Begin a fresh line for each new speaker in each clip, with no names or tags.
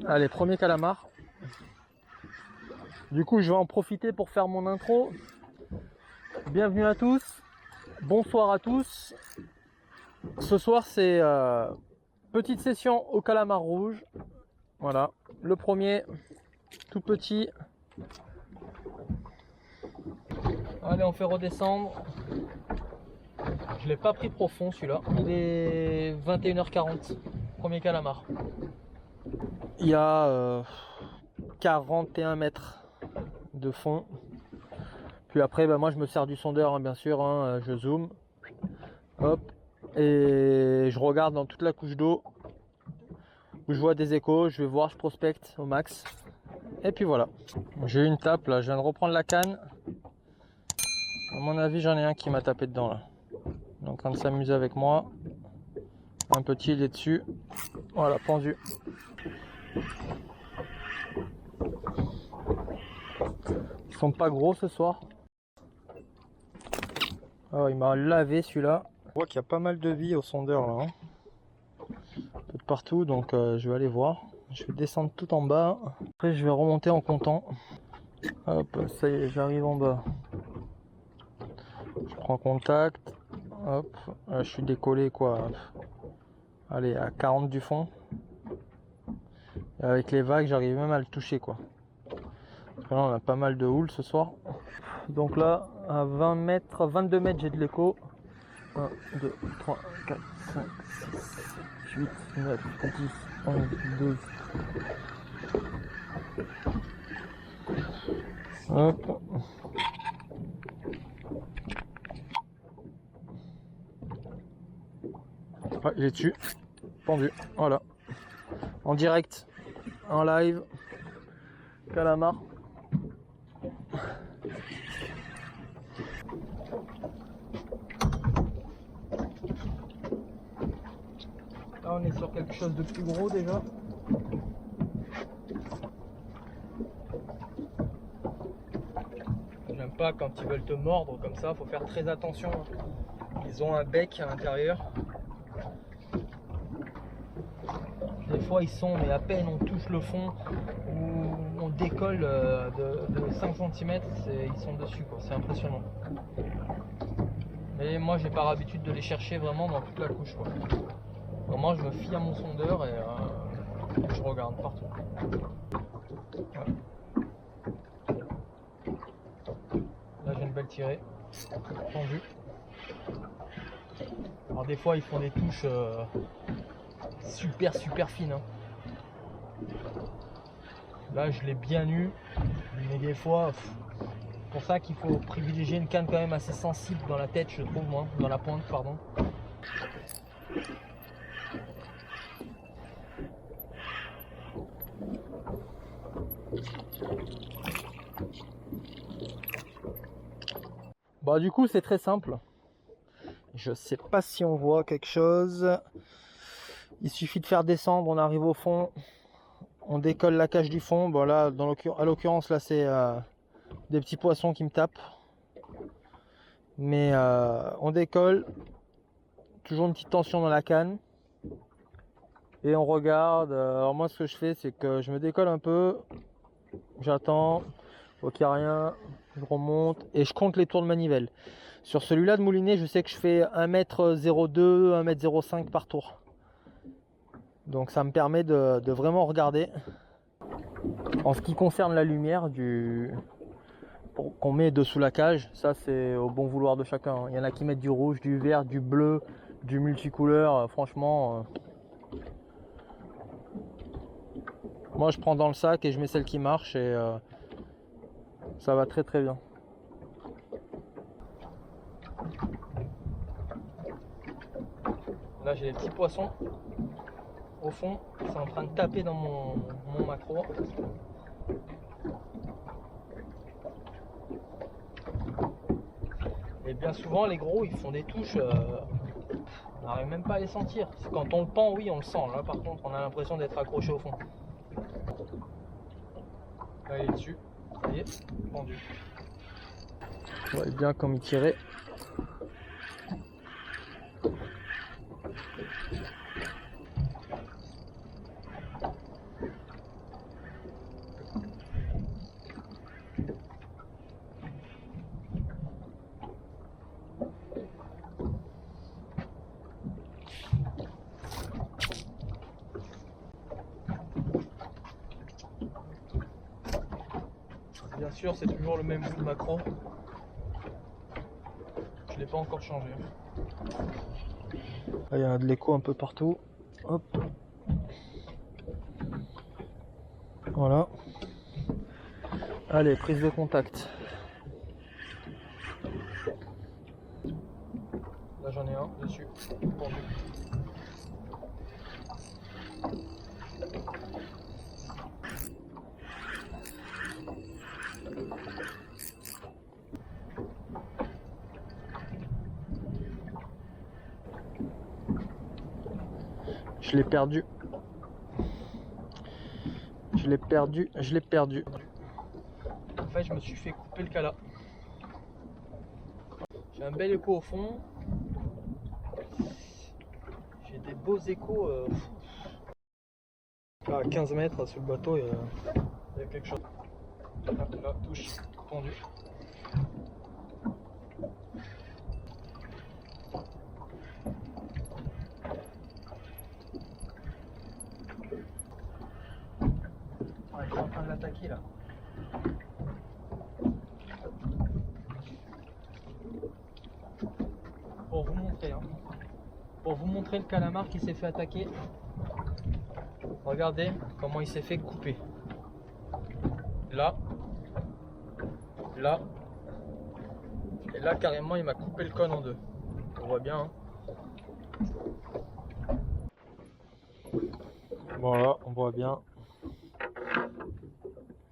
Allez, premier calamar. Du coup, je vais en profiter pour faire mon intro. Bienvenue à tous. Bonsoir à tous. Ce soir, c'est petite session au calamar rouge. Voilà, le premier, tout petit. Allez, on fait redescendre. Je l'ai pas pris profond celui-là. Il est 21h40. Premier calamar. Il y a 41 mètres de fond. Puis après, moi je me sers du sondeur, hein, bien sûr. Hein, je zoome. Hop. Et je regarde dans toute la couche d'eau. Où je vois des échos. Je vais voir, je prospecte au max. Et puis voilà. J'ai eu une tape là. Je viens de reprendre la canne. À mon avis, j'en ai un qui m'a tapé dedans là. Il est en train de s'amuser avec moi. Un petit, il est dessus. Voilà, pendu. Ils sont pas gros ce soir. Oh, il m'a lavé celui-là. Je vois qu'il y a pas mal de vie au sondeur là. Hein. De partout, donc je vais aller voir. Je vais descendre tout en bas. Après, je vais remonter en comptant. Hop, ça y est, j'arrive en bas. Je prends contact. Hop, là, je suis décollé quoi. Allez, à 40 du fond. Et avec les vagues, j'arrive même à le toucher quoi. Parce que là, on a pas mal de houle ce soir. Donc là, à 20 mètres, 22 mètres, j'ai de l'écho. 1, 2, 3, 4, 5, 6, 8, 9, 10, 11, 12. Hop. Ouais, il est dessus. Pendu. Voilà. En direct. En live. Calamar. Là, on est sur quelque chose de plus gros déjà. J'aime pas quand ils veulent te mordre comme ça, faut faire très attention. Ils ont un bec à l'intérieur. Des fois ils sont, mais à peine on touche le fond ou on décolle de 5 cm, ils sont dessus quoi, c'est impressionnant. Mais moi j'ai pas l'habitude de les chercher vraiment dans toute la couche quoi. Vraiment je me fie à mon sondeur et je regarde partout. Voilà. Là j'ai une belle tirée, tendue. Alors des fois ils font des touches super fines. Hein. Là je l'ai bien eu, mais des fois, c'est pour ça qu'il faut privilégier une canne quand même assez sensible dans la tête, je trouve moi, dans la pointe pardon. Bah du coup c'est très simple. Je sais pas si on voit quelque chose. Il suffit de faire descendre, on arrive au fond, on décolle la cage du fond. Bon là, à l'occurrence là c'est des petits poissons qui me tapent. Mais on décolle, toujours une petite tension dans la canne. Et on regarde. Alors moi ce que je fais c'est que je me décolle un peu, j'attends, faut qu'il n'y a rien, je remonte et je compte les tours de manivelle. Sur celui-là de moulinet, je sais que je fais 1m02, 1m05 par tour. Donc ça me permet de vraiment regarder. En ce qui concerne la lumière qu'on met dessous la cage, ça c'est au bon vouloir de chacun. Il y en a qui mettent du rouge, du vert, du bleu, du multicouleur. Franchement, moi je prends dans le sac et je mets celle qui marche et ça va très bien. Là j'ai des petits poissons au fond, c'est en train de taper dans mon macro. Et bien souvent les gros ils font des touches, on n'arrive même pas à les sentir. Quand on le pend, oui on le sent, là par contre on a l'impression d'être accroché au fond. Là il est dessus, ça y est, pendu. Vous voyez bien comme il tirait. rassure, c'est toujours le même bout de macro. Je l'ai pas encore changé. Là, il y a de l'écho un peu partout. Hop. Voilà. Allez, prise de contact. Là j'en ai un dessus. Pendu. Je l'ai perdu. Je l'ai perdu. En fait, je me suis fait couper le cala. J'ai un bel écho au fond. J'ai des beaux échos. Là, à 15 mètres sur le bateau, il y a quelque chose. Là, touche, pendu. Ouais, je suis en train de l'attaquer là. Pour vous montrer, hein. Pour vous montrer le calamar qui s'est fait attaquer. Regardez comment il s'est fait couper. Là, là, et là carrément il m'a coupé le cône en deux. On voit bien. Hein. Voilà, on voit bien.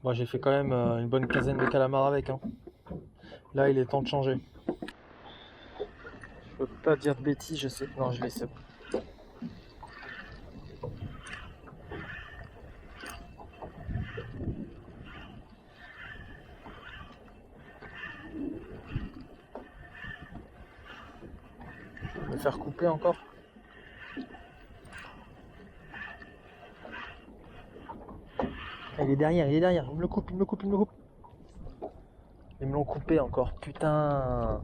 Moi j'ai fait quand même une bonne quinzaine de calamars avec. Hein. Là il est temps de changer. Je peux pas dire de bêtises, je sais. Non, je les sais. Me faire couper encore. Il est derrière, il est derrière. Il me le coupe, il me le coupe, il me le coupe. Ils me l'ont coupé encore, putain.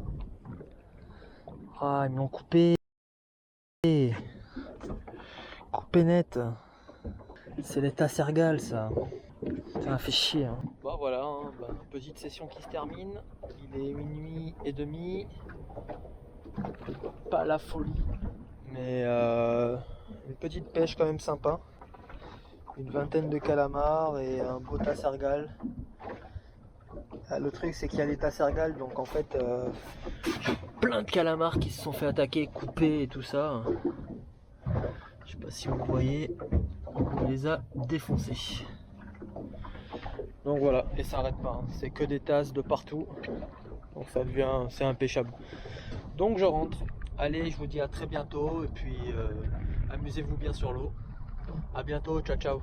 Ah, ils me l'ont coupé. Coupé net. C'est l'état sergal ça. Ça m'a fait chier. Hein. Bah voilà, hein, petite session qui se termine. Il est minuit et demi. Pas la folie. Mais une petite pêche quand même sympa. Une vingtaine de calamars et un beau tassergal. Le truc c'est qu'il y a les tassergales, donc en fait plein de calamars qui se sont fait attaquer, couper et tout ça. Je sais pas si vous voyez, on les a défoncés. Donc voilà, et ça arrête pas, hein. C'est que des tasses de partout. Donc ça devient, c'est impêchable. Donc je rentre. Allez, je vous dis à très bientôt et puis amusez-vous bien sur l'eau. À bientôt, ciao ciao.